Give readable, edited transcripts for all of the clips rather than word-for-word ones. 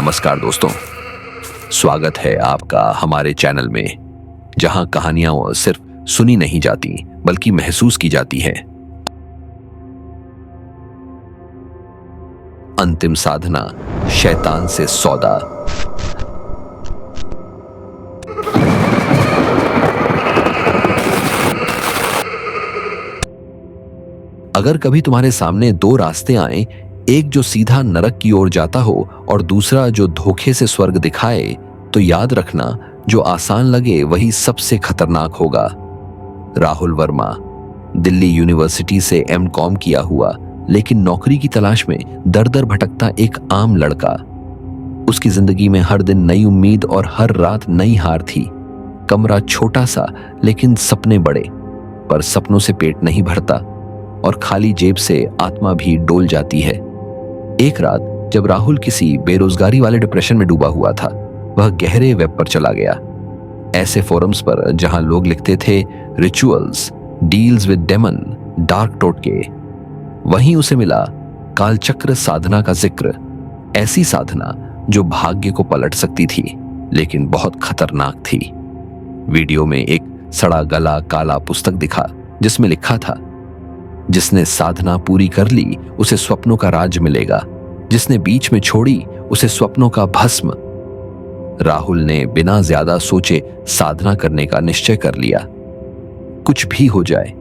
नमस्कार दोस्तों, स्वागत है आपका हमारे चैनल में, जहां कहानियां सिर्फ सुनी नहीं जाती बल्कि महसूस की जाती हैं। अंतिम साधना, शैतान से सौदा। अगर कभी तुम्हारे सामने दो रास्ते आए, एक जो सीधा नरक की ओर जाता हो और दूसरा जो धोखे से स्वर्ग दिखाए, तो याद रखना जो आसान लगे वही सबसे खतरनाक होगा। राहुल वर्मा, दिल्ली यूनिवर्सिटी से एमकॉम किया हुआ लेकिन नौकरी की तलाश में दर दर भटकता एक आम लड़का। उसकी जिंदगी में हर दिन नई उम्मीद और हर रात नई हार थी। कमरा छोटा सा लेकिन सपने बड़े, पर सपनों से पेट नहीं भरता और खाली जेब से आत्मा भी डोल जाती है। एक रात जब राहुल किसी बेरोजगारी वाले डिप्रेशन में डूबा हुआ था, वह गहरे वेब पर चला गया, ऐसे फोरम्स पर जहां लोग लिखते थे rituals, deals with demon, dark टोटके। वहीं उसे मिला कालचक्र साधना का जिक्र, ऐसी साधना जो भाग्य को पलट सकती थी लेकिन बहुत खतरनाक थी। वीडियो में एक सड़ा गला काला पुस्तक दिखा जिसमें लिखा था, जिसने साधना पूरी कर ली उसे स्वप्नों का राज मिलेगा, जिसने बीच में छोड़ी उसे स्वप्नों का भस्म। राहुल ने बिना ज्यादा सोचे साधना करने का निश्चय कर लिया। कुछ भी हो जाए,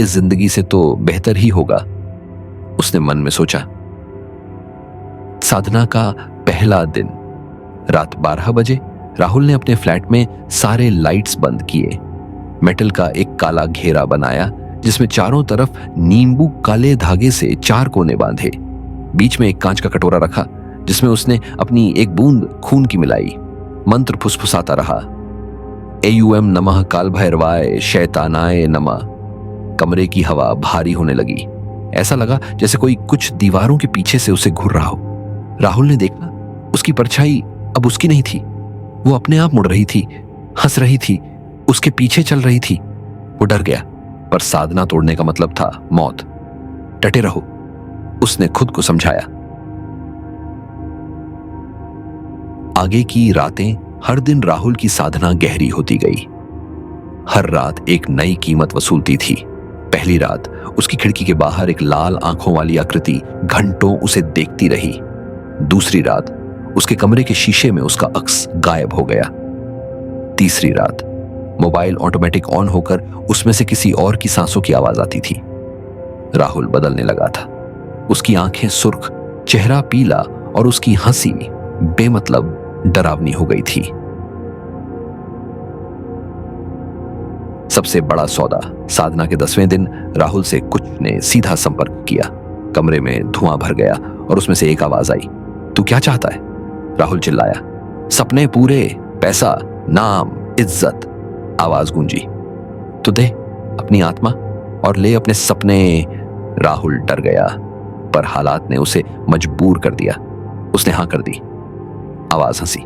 इस जिंदगी से तो बेहतर ही होगा, उसने मन में सोचा। साधना का पहला दिन, रात 12 बजे राहुल ने अपने फ्लैट में सारे लाइट्स बंद किए, मेटल का एक काला घेरा बनाया जिसमें चारों तरफ नींबू काले धागे से 4 कोने बांधे। बीच में एक कांच का कटोरा रखा जिसमें उसने अपनी एक बूंद खून की मिलाई। मंत्र फुसफुसाता रहा, एयूएम नमः काल भैरवाय शैतानाय नमः। कमरे की हवा भारी होने लगी, ऐसा लगा जैसे कोई कुछ दीवारों के पीछे से उसे घूर रहा हो। राहुल ने देखा, उसकी परछाई अब उसकी नहीं थी, वो अपने आप मुड़ रही थी, हंस रही थी, उसके पीछे चल रही थी। वो डर गया, पर साधना तोड़ने का मतलब था मौत। डटे रहो, उसने खुद को समझाया। आगे की रातें हर दिन राहुल की साधना गहरी होती गई। हर रात एक नई कीमत वसूलती थी। पहली रात उसकी खिड़की के बाहर एक लाल आंखों वाली आकृति घंटों उसे देखती रही। दूसरी रात उसके कमरे के शीशे में उसका अक्स गायब हो गया। तीसरी रात मोबाइल ऑटोमेटिक ऑन होकर उसमें से किसी और की सांसों की आवाज आती थी। राहुल बदलने लगा था, उसकी आंखें सुर्ख, चेहरा पीला और उसकी हंसी बेमतलब डरावनी हो गई थी। सबसे बड़ा सौदा, साधना के 10वें दिन राहुल से कुछ ने सीधा संपर्क किया। कमरे में धुआं भर गया और उसमें से एक आवाज आई, तू क्या चाहता है? राहुल चिल्लाया, सपने पूरे, पैसा, नाम, इज्जत। आवाज गूंजी, तो दे अपनी आत्मा और ले अपने सपने। राहुल डर गया, पर हालात ने उसे मजबूर कर दिया। उसने हां कर दी। आवाज हंसी,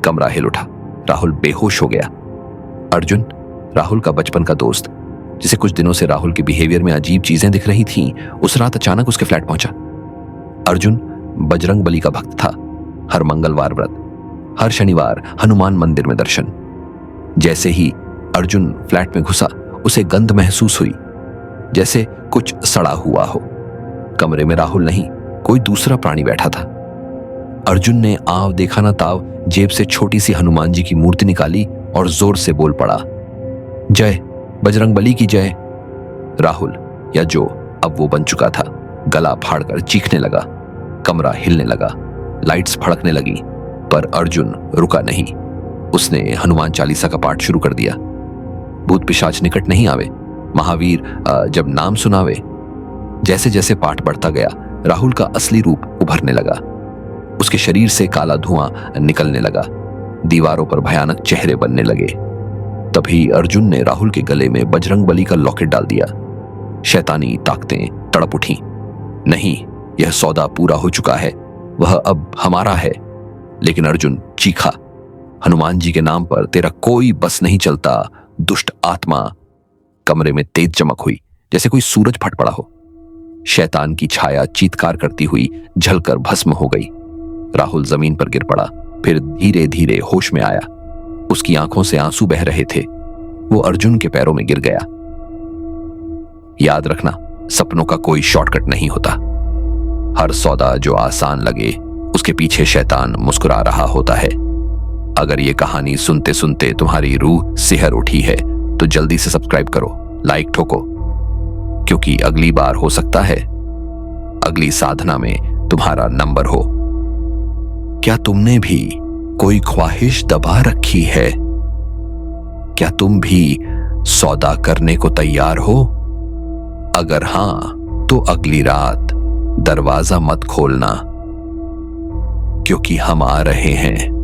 कमरा हिल उठा, राहुल बेहोश हो गया। अर्जुन, राहुल का बचपन का दोस्त, जिसे कुछ दिनों से राहुल के बिहेवियर में अजीब चीजें दिख रही थीं, उस रात अचानक उसके फ्लैट पहुंचा। अर्जुन बजरंग बली का भक्त था। हर मंगलवार व्रत, हर शनिवार हनुमान मंदिर में दर्शन। जैसे ही अर्जुन फ्लैट में घुसा, उसे गंध महसूस हुई, जैसे कुछ सड़ा हुआ हो। कमरे में राहुल नहीं, कोई दूसरा प्राणी बैठा था। अर्जुन ने आव देखा ना ताव जेब से छोटी सी हनुमान जी की मूर्ति निकाली और जोर से बोल पड़ा, जय बजरंग बली की जय। राहुल, या जो अब वो बन चुका था, गला फाड़कर चीखने लगा। कमरा हिलने लगा, लाइट्स फड़कने लगी, पर अर्जुन रुका नहीं। उसने हनुमान चालीसा का पाठ शुरू कर दिया। भूत पिशाच निकट नहीं आवे, महावीर जब नाम सुनावे। जैसे जैसे पाठ बढ़ता गया, राहुल का असली रूप उभरने लगा। उसके शरीर से काला धुआं निकलने लगा, दीवारों पर भयानक चेहरे बनने लगे। तभी अर्जुन ने राहुल के गले में बजरंग बली का लॉकेट डाल दिया। शैतानी ताकतें तड़प उठी, नहीं, यह सौदा पूरा हो चुका है, वह अब हमारा है। लेकिन अर्जुन चीखा, हनुमान जी के नाम पर तेरा कोई बस नहीं चलता, दुष्ट आत्मा। कमरे में तेज चमक हुई, जैसे कोई सूरज फट पड़ा हो। शैतान की छाया चीत्कार करती हुई झलकर भस्म हो गई। राहुल जमीन पर गिर पड़ा, फिर धीरे धीरे होश में आया। उसकी आंखों से आंसू बह रहे थे। वो अर्जुन के पैरों में गिर गया। याद रखना, सपनों का कोई शॉर्टकट नहीं होता। हर सौदा जो आसान लगे उसके पीछे शैतान मुस्कुरा रहा होता है। अगर ये कहानी सुनते सुनते तुम्हारी रूह सिहर उठी है तो जल्दी से सब्सक्राइब करो, लाइक ठोको, क्योंकि अगली बार हो सकता है अगली साधना में तुम्हारा नंबर हो। क्या तुमने भी कोई ख्वाहिश दबा रखी है? क्या तुम भी सौदा करने को तैयार हो? अगर हां, तो अगली रात दरवाजा मत खोलना, क्योंकि हम आ रहे हैं।